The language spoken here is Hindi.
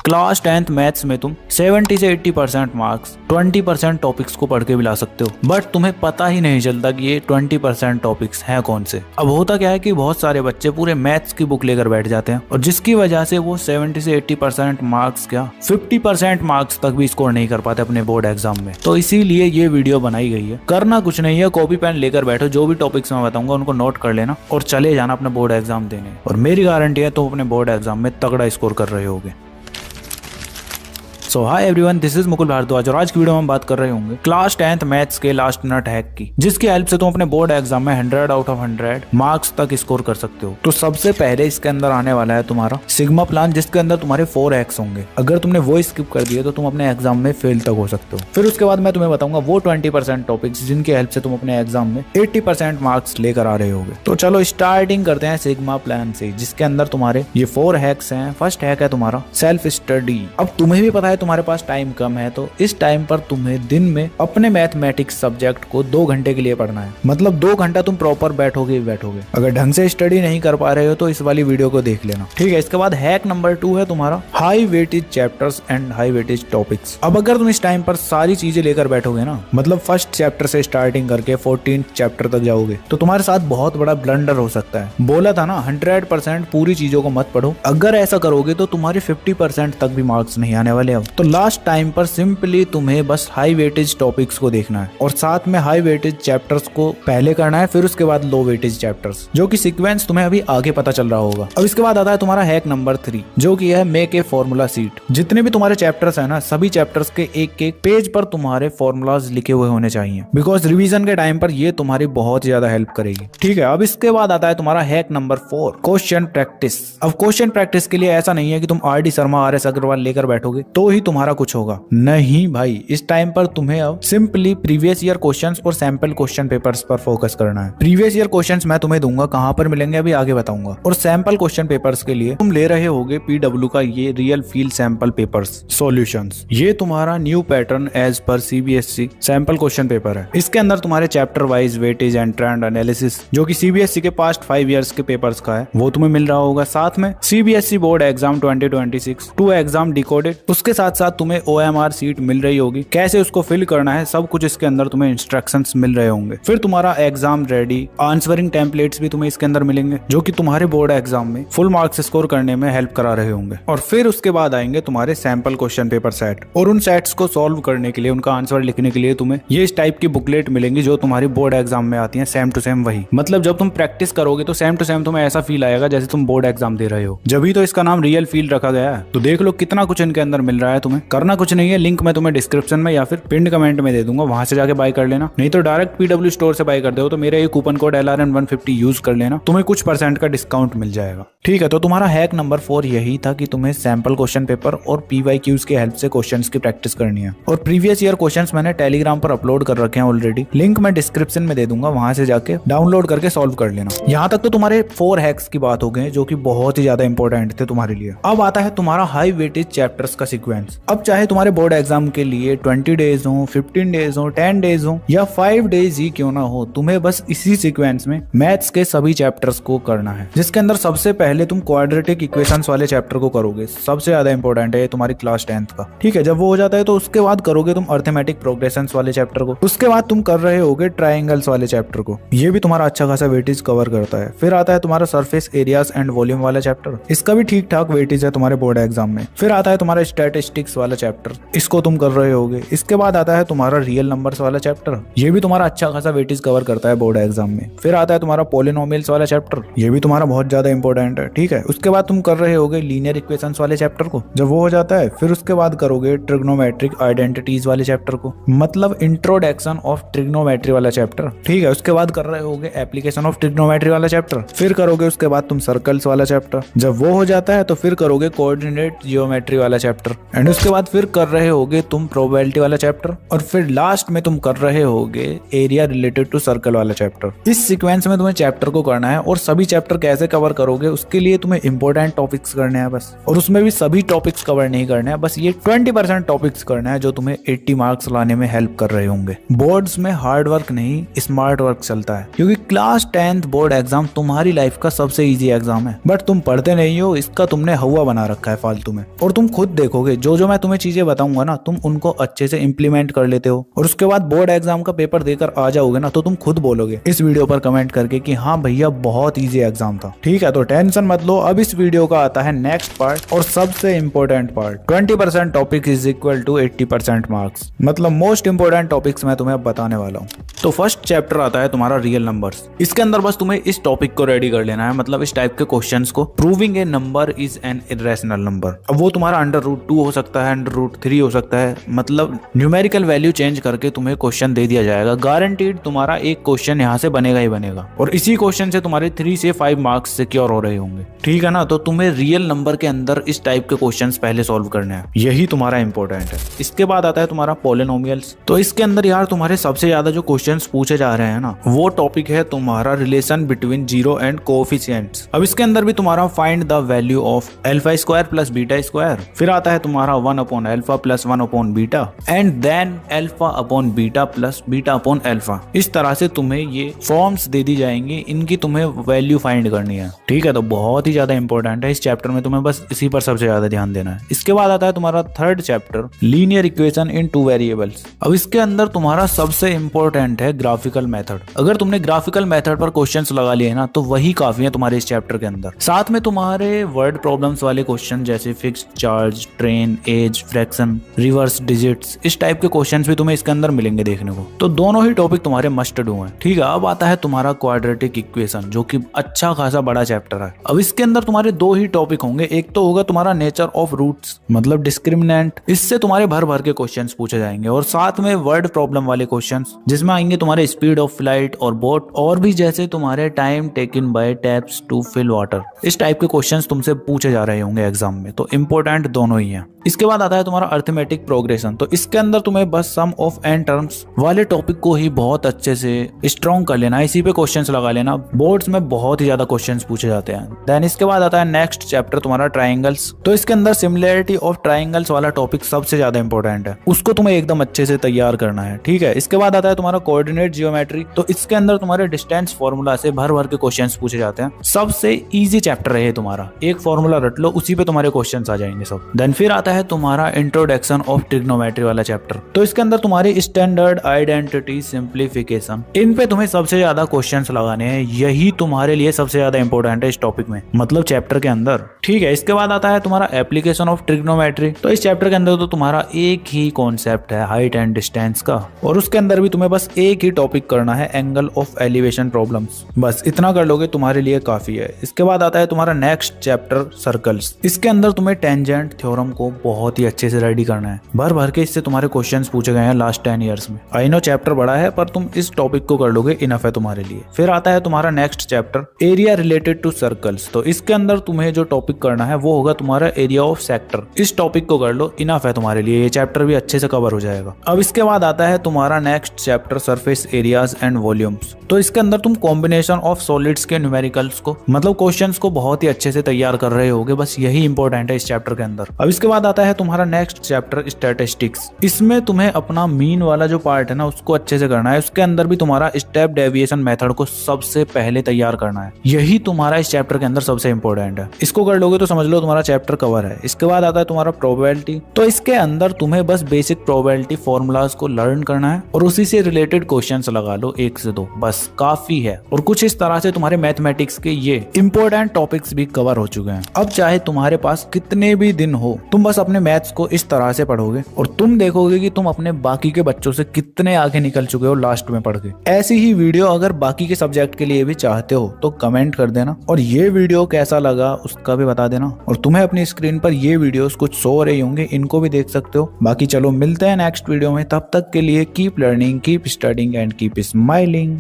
क्लास 10th मैथ्स में तुम 70 से 80% मार्क्स 20% टॉपिक्स को पढ़ के भी ला सकते हो, बट तुम्हें पता ही नहीं चलता कि ये 20% टॉपिक्स हैं कौन से। अब होता क्या है कि बहुत सारे बच्चे पूरे मैथ्स की बुक लेकर बैठ जाते हैं और जिसकी वजह से वो 70 से 80% मार्क्स क्या 50% मार्क्स तक भी स्कोर नहीं कर पाते अपने बोर्ड एग्जाम में। तो इसीलिए ये वीडियो बनाई गई है। करना कुछ नहीं है, कॉपी पेन लेकर बैठो, जो भी टॉपिक्स मैं बताऊंगा उनको नोट कर लेना और चले जाना अपने बोर्ड एग्जाम देने। और मेरी गारंटी है तुम अपने बोर्ड एग्जाम में तगड़ा स्कोर कर रहे होगे। So hi everyone, this is Mukul Bhardwaj और आज की वीडियो में हम बात कर रहे होंगे क्लास 10th मैथ्स के लास्ट मिनट हैक की, जिसकी हेल्प से तुम अपने बोर्ड एग्जाम में 100 आउट ऑफ 100 मार्क्स तक स्कोर कर सकते हो। तो सबसे पहले इसके अंदर आने वाला है तुम्हारा सिग्मा प्लान, जिसके अंदर तुम्हारे 4 हैक्स होंगे। अगर तुमने वो स्किप कर दिए तो तुम अपने एग्जाम में फेल तक हो सकते हो। फिर उसके बाद मैं तुम्हें बताऊंगा वो 20% टॉपिक्स जिनकी हेल्प से तुम अपने एग्जाम में 80% मार्क्स लेकर आ रहे होगे। तो चलो स्टार्टिंग करते हैं सिग्मा प्लान से, जिसके अंदर तुम्हारे ये 4 हैक्स हैं। फर्स्ट हैक है तुम्हारा सेल्फ स्टडी। अब तुम्हें भी पता है तुम्हारे पास टाइम कम है, तो इस टाइम पर तुम्हें दिन में अपने मैथमेटिक्स सब्जेक्ट को 2 घंटे के लिए पढ़ना है। मतलब 2 घंटा तुम प्रॉपर बैठोगे। अगर ढंग से स्टडी नहीं कर पा रहे हो तो इस वाली वीडियो को देख लेना, ठीक है। इसके बाद हैक नंबर 2 है तुम्हारा high weightage chapters and high weightage topics. अब अगर तुम इस टाइम पर सारी चीजें लेकर बैठोगे ना, मतलब फर्स्ट चैप्टर से स्टार्टिंग करके 14th चैप्टर तक जाओगे, तो तुम्हारे साथ बहुत बड़ा ब्लंडर हो सकता है। बोला था ना 100% पूरी चीजों को मत पढ़ो। अगर ऐसा करोगे तो तुम्हारे 50% तक भी मार्क्स नहीं आने वाले। अब तो लास्ट टाइम पर सिंपली तुम्हें बस हाई वेटेज टॉपिक्स को देखना है और साथ में हाई वेटेज चैप्टर्स को पहले करना है, फिर उसके बाद लो वेटेज चैप्टर्स, जो कि सीक्वेंस तुम्हें अभी आगे पता चल रहा होगा। अब इसके बाद आता है तुम्हारा हैक नंबर 3, जो कि है मेक ए फॉर्मूला सीट। जितने भी तुम्हारे चैप्टर्स है ना, सभी चैप्टर्स के एक एक पेज पर तुम्हारे फॉर्मूलाज लिखे हुए होने चाहिए, बिकॉज रिवीजन के टाइम पर ये तुम्हारी बहुत ज्यादा हेल्प करेगी, ठीक है। अब इसके बाद आता है तुम्हारा हैक नंबर 4 क्वेश्चन प्रैक्टिस। अब क्वेश्चन प्रैक्टिस के लिए ऐसा नहीं है कि तुम R D Sharma R S Agarwal लेकर बैठोगे तो ही तुम्हारा कुछ होगा। नहीं भाई, इस टाइम पर तुम्हें अब सिंपली प्रीवियस ईयर क्वेश्चंस और सैंपल क्वेश्चन पेपर्स पर फोकस करना है। प्रीवियस ईयर क्वेश्चंस मैं तुम्हें दूंगा, कहां पर मिलेंगे अभी आगे बताऊंगा। और सैंपल क्वेश्चन पेपर्स के लिए तुम ले रहे होगे पीडब्ल्यू का ये real field sample papers solutions. ये तुम्हारा न्यू पैटर्न एज पर सीबीएसई सैंपल क्वेश्चन पेपर है। इसके अंदर तुम्हारे chapter wise weightage and trend analysis, जो कि सीबीएसई के पास्ट 5 इयर्स के पेपर्स का है, वो तुम्हें मिल रहा होगा। साथ में CBSE board exam 2026 2 exam decoded, उसके साथ साथ तुम्हें ओएमआर सीट मिल रही होगी। कैसे उसको फिल करना है सब कुछ इसके अंदर तुम्हें इंस्ट्रक्शंस मिल रहे होंगे। फिर तुम्हारा एग्जाम रेडी आंसरिंग टेम्पलेट्स भी तुम्हें इसके अंदर मिलेंगे, जो कि तुम्हारे बोर्ड एग्जाम में फुल मार्क्स स्कोर करने में हेल्प करा रहे होंगे। और फिर उसके बाद आएंगे तुम्हारे सैंपल क्वेश्चन पेपर सेट, और उन सेट्स को सॉल्व करने के लिए, उनका आंसर लिखने के लिए तुम्हें ये इस टाइप की बुकलेट मिलेंगी जो तुम्हारी बोर्ड एग्जाम में आती है, सेम टू सेम वही। मतलब जब तुम प्रैक्टिस करोगे तो सेम टू सेम तुम्हें ऐसा फील आएगा जैसे तुम बोर्ड एग्जाम दे रहे हो। जब ही तो इसका नाम रियल फील रखा गया है। तो देख लो कितना कुछ इनके अंदर मिल रहा है। तुम्हें करना कुछ नहीं है, लिंक मैं तुम्हें डिस्क्रिप्शन में या फिर पिन कमेंट में दे दूंगा, वहां से जाके बाय कर लेना। नहीं तो डायरेक्ट पीडब्ल्यू स्टोर से बाय कर दो तो मेरा ये कूपन कोड LRN150 यूज कर लेना, तुम्हें कुछ % का डिस्काउंट मिल जाएगा, ठीक है। तो तुम्हारा हैक नंबर 4 यही था कि तुम्हें सैंपल क्वेश्चन पेपर और PYQs की हेल्प से क्वेश्चंस की प्रैक्टिस करनी है। और प्रीवियस ईयर क्वेश्चंस मैंने टेलीग्राम पर अपलोड कर रखे हैं ऑलरेडी, लिंक मैं डिस्क्रिप्शन में दे दूंगा, वहां से जाके डाउनलोड करके सॉल्व कर लेना। यहाँ तक तो तुम्हारे 4 हैक्स की बात हो गई, जो कि बहुत ही ज्यादा इंपॉर्टेंट थे तुम्हारे लिए। अब आता है तुम्हारा हाई वेटेज चैप्टर्स का सीक्वेंस। अब चाहे तुम्हारे बोर्ड एग्जाम के लिए 20 डेज हो, 15 डेज हो, 10 डेज हो या 5 डेज ही क्यों ना हो, तुम्हें बस इसी सीक्वेंस में मैथ्स के सभी चैप्टर्स को करना है। जिसके अंदर सबसे पहले तुम क्वाड्रेटिक इक्वेशंस वाले चैप्टर को करोगे, सबसे ज्यादा इंपॉर्टेंट है तुम्हारी क्लास 10th का, ठीक है। जब वो हो जाता है तो उसके बाद करोगे तुम अर्थमेटिक प्रोग्रेशंस वाले चैप्टर को। उसके बाद तुम कर रहे होगे ट्राइंगल्स वाले चैप्टर को, ये भी तुम्हारा अच्छा खासा वेटेज कवर करता है। फिर आता है तुम्हारा सरफेस एरियाज एंड वॉल्यूम वाला चैप्टर, इसका भी ठीक ठाक वेटेज है तुम्हारे बोर्ड एग्जाम में। फिर आता है तुम्हारा स्टैटिस्टिक्स वाला चैप्टर, इसको तुम कर रहे होगे। इसके बाद आता है तुम्हारा रियल नंबर्स वाला चैप्टर, ये भी तुम्हारा अच्छा खासा वेटेज कवर करता है बोर्ड एग्जाम में। फिर आता है तुम्हारा पॉलिनोमियल्स वाला चैप्टर, ये भी तुम्हारा बहुत ज्यादा इंपॉर्टेंट है, ठीक है। उसके बाद तुम कर रहे होगे लीनियर इक्वेशंस वाले चैप्टर को। जब वो हो जाता है फिर उसके बाद करोगे ट्रिग्नोमेट्रिक आइडेंटिटीज वाले चैप्टर को, मतलब इंट्रोडक्शन ऑफ ट्रिग्नोमेट्री वाला चैप्टर, ठीक है। उसके बाद कर रहे होगे एप्लीकेशन ऑफ ट्रिग्नोमेट्री वाला चैप्टर। फिर करोगे उसके बाद तुम सर्कल्स वाला चैप्टर। जब वो हो जाता है तो फिर करोगे कोऑर्डिनेट जियोमेट्री वाला चैप्टर। एंड एंड उसके बाद फिर कर रहे होगे तुम प्रोबेबिलिटी वाला चैप्टर, और फिर लास्ट में तुम कर रहे होगे एरिया रिलेटेड टू सर्कल वाला चैप्टर। इस सीक्वेंस में तुम्हें चैप्टर को करना है, और सभी चैप्टर कैसे कवर करोगे उसके लिए तुम्हें इंपॉर्टेंट टॉपिक्स करने हैं बस, और उसमें भी सभी टॉपिक्स कवर नहीं करने हैं, बस ये 20% टॉपिक्स करना है जो तुम्हें 80 मार्क्स लाने में हेल्प कर रहे होंगे। बोर्ड्स में हार्ड वर्क नहीं स्मार्ट वर्क चलता है, क्योंकि क्लास 10th बोर्ड एग्जाम तुम्हारी लाइफ का सबसे इजी एग्जाम है, बट तुम पढ़ते नहीं हो, इसका तुमने हवा बना रखा है फालतू में। और तुम खुद देखोगे जो जो मैं तुम्हें चीजें बताऊंगा ना, तुम उनको अच्छे से इंप्लीमेंट कर लेते हो, और उसके बाद बोर्ड एग्जाम का पेपर देकर आ जाओगे ना, तो तुम खुद बोलोगे इस वीडियो पर कमेंट करके कि हाँ भैया बहुत इजी एग्जाम था। ठीक है, तो टेंशन मत लो, अब इस वीडियो का आता है नेक्स्ट पार्ट और सबसे important part. 20% topic is equal to 80% marks, मतलब मोस्ट इंपॉर्टेंट टॉपिक्स मैं तुम्हें बताने वाला हूँ। तो फर्स्ट चैप्टर आता है तुम्हारा रियल नंबर्स। इसके अंदर बस तुम्हें इस टॉपिक को रेडी कर लेना है, मतलब इस टाइप के क्वेश्चंस को, proving A number is an irrational number. अब वो तुम्हारा √2 हो सकता है, √3 हो सकता है, मतलब न्यूमेरिकल वैल्यू चेंज करके तुम्हें क्वेश्चन दे दिया जाएगा। गारंटीड तुम्हारा एक क्वेश्चन यहाँ से बनेगा ही बनेगा, और इसी क्वेश्चन से तुम्हारे 3 से 5 मार्क्स सिक्योर हो रहे होंगे। ठीक है ना, तो तुम्हें रियल नंबर के अंदर इस टाइप के क्वेश्चंस पहले सॉल्व करने हैं, यही तुम्हारा इंपॉर्टेंट है। इसके बाद आता है तुम्हारा पॉलिनोमियल्स। तो इसके अंदर यार तुम्हारे सबसे ज्यादा जो क्वेश्चंस पूछे जा रहे हैं ना, वो टॉपिक है तुम्हारा relation between zero and coefficients. अब इसके अंदर भी तुम्हारा find the value of alpha square plus beta square, फिर आता है तुम्हारा 1/अल्फा प्लस 1/बीटा, and then alpha upon beta plus beta upon alpha. इस तरह से तुम्हें ये फॉर्म्स दे दी जाएंगी, इनकी तुम्हें वैल्यू फाइंड करनी है। ठीक है, तो बहुत ही ज्यादा इंपॉर्टेंट है इस चैप्टर में, तुम्हें बस इसी पर सबसे ज्यादा ध्यान देना है। इसके बाद आता है तुम्हारा third chapter, linear equation in 2 variables. अब इसके अंदर तुम्हारा सबसे इंपॉर्टेंट है ग्राफिकल मेथड। अगर तुमने ग्राफिकल मेथड पर क्वेश्चंस लगा लिए ना, तो वही काफी है तुम्हारे इस चैप्टर के अंदर। साथ में तुम्हारे वर्ड प्रॉब्लम्स वाले क्वेश्चन जैसे fixed charge, train, age, fraction, reverse digits, इस टाइप के क्वेश्चंस भी तुम्हें इसके अंदर मिलेंगे देखने को। तो दोनों ही टॉपिक तुम्हारे मस्ट डू हैं। ठीक है, अब आता है तुम्हारा क्वाड्रेटिक इक्वेशन, जो कि अच्छा खासा बड़ा चैप्टर है। अब इसके अंदर तुम्हारे 2 ही टॉपिक होंगे, एक तो होगा तुम्हारा नेचर ऑफ रूट्स, मतलब डिस्क्रिमिनेंट, इससे तुम्हारे भर भर के क्वेश्चंस पूछे जाएंगे, और साथ में वर्ड प्रॉब्लम वाले क्वेश्चंस जिसमें आएंगे तुम्हारे स्पीड ऑफ फ्लाइट और बोट, और भी जैसे तुम्हारे time taken by taps to fill water, इस टाइप के क्वेश्चंस तुमसे पूछे जा रहे होंगे एग्जाम में। तो इंपॉर्टेंट दोनों ही हैं। इसके बाद आता है तुम्हारा अर्थमेटिक प्रोग्रेशन। तो इसके अंदर तुम्हें बस सम ऑफ एन टर्म्स वाले टॉपिक को ही बहुत अच्छे से स्ट्रॉन्ग कर लेना, इसी पे क्वेश्चंस लगा लेना। बोर्ड्स में बहुत ही ज्यादा क्वेश्चंस पूछे जाते हैं। देन इसके बाद आता है नेक्स्ट चैप्टर तुम्हारा ट्राइंगल्स। तो इसके अंदर सिमिलैरिटी ऑफ ट्राइंगल्स वाला टॉपिक सबसे ज्यादा इंपॉर्टेंट है, उसको तुम्हें एकदम अच्छे से तैयार करना है। ठीक है, इसके बाद आता है तुम्हारा कोऑर्डिनेट जियोमेट्री। तो इसके अंदर तुम्हारे डिस्टेंस फॉर्मूला से भर भर के क्वेश्चंस पूछे जाते हैं। सबसे इजी चैप्टर है तुम्हारा, एक फॉर्मूला रट लो, उसी पे तुम्हारे क्वेश्चंस आ जाएंगे सब। देन फिर आता है तुम्हारा इंट्रोडक्शन ऑफ ट्रिग्नोमेट्री वाला चैप्टर। तो इसके अंदर तुम्हारी स्टैंडर्ड, आइडेंटिटी, सिंप्लीफिकेशन, इन पे तुम्हें सबसे ज्यादा क्वेश्चंस लगाने हैं, यही तुम्हारे लिए सबसे ज्यादा इंपॉर्टेंट है इस टॉपिक में, मतलब चैप्टर के अंदर। ठीक है, इसके बाद आता है तुम्हारा एप्लीकेशन ऑफ ट्रिग्नोमेट्री। तो इस चैप्टर के अंदर तो तुम्हारा एक ही कॉन्सेप्ट है हाइट एंड डिस्टेंस का, और उसके अंदर भी तुम्हें बस एक ही टॉपिक करना है, एंगल ऑफ एलिवेशन प्रॉब्लम्स। बस इतना कर लोगे तुम्हारे लिए काफी है। इसके बाद आता है तुम्हारा नेक्स्ट चैप्टर सर्कल्स। इसके अंदर तुम्हें टेंजेंट थ्योरम को बहुत ही अच्छे से रेडी करना है, भर भर के इससे तुम्हारे क्वेश्चंस पूछे गए हैं लास्ट 10 इयर्स में। आई नो चैप्टर बड़ा है, पर तुम इस टॉपिक को कर लोगे, इनफ है तुम्हारे लिए। फिर आता है तुम्हारा next chapter, area related to circles. तो इसके अंदर तुम्हें जो टॉपिक करना है वो होगा तुम्हारा एरिया ऑफ सेक्टर। इस टॉपिक को कर लो, इनफ है तुम्हारे लिए, ये चैप्टर भी अच्छे से कवर हो जाएगा। अब इसके बाद आता है तुम्हारा next chapter, surface areas and volumes. तो इसके अंदर तुम कॉम्बिनेशन ऑफ सॉलिड्स के न्यूमेरिकल्स को, मतलब क्वेश्चंस को बहुत ही अच्छे से तैयार कर रहे होगे, बस यही इंपॉर्टेंट है इस चैप्टर के अंदर। अब इसके बाद आता है तुम्हारा नेक्स्ट चैप्टर, स्टैटिस्टिक्स। इसमें तुम्हें अपना मीन वाला जो पार्ट है ना, उसको अच्छे से करना है। उसके अंदर भी तुम्हारा स्टेप डेविएशन मेथड को सबसे पहले तैयार करना है, यही तुम्हारा इस चैप्टर के अंदर सबसे इंपॉर्टेंट है। इसको कर लोगे तो समझ लो तुम्हारा चैप्टर कवर है। इसके बाद आता है तुम्हारा प्रोबेबिलिटी। तो इसके अंदर तुम्हें बस बेसिक प्रोबेबिलिटी फॉर्मूलाज को लर्न करना है, और उसी से रिलेटेड क्वेश्चंस लगा लो 1 से 2, बस काफी है। और कुछ इस तरह से तुम्हारे मैथमेटिक्स के ये इंपॉर्टेंट टॉपिक्स भी कवर हो चुके हैं। अब चाहे तुम्हारे पास कितने भी दिन हो, तुम बस अपने मैथ्स को इस तरह से पढ़ोगे, और तुम देखोगे कि तुम अपने बाकी के बच्चों से कितने आगे निकल चुके हो लास्ट में पढ़ के। ऐसी ही वीडियो अगर बाकी के सब्जेक्ट के लिए भी चाहते हो तो कमेंट कर देना, और ये वीडियो कैसा लगा उसका भी बता देना। और तुम्हें अपनी स्क्रीन पर ये वीडियोस कुछ शो हो रही होंगे, इनको भी देख सकते हो। बाकी चलो मिलते हैं नेक्स्ट वीडियो में, तब तक के लिए keep learning, keep studying and keep smiling.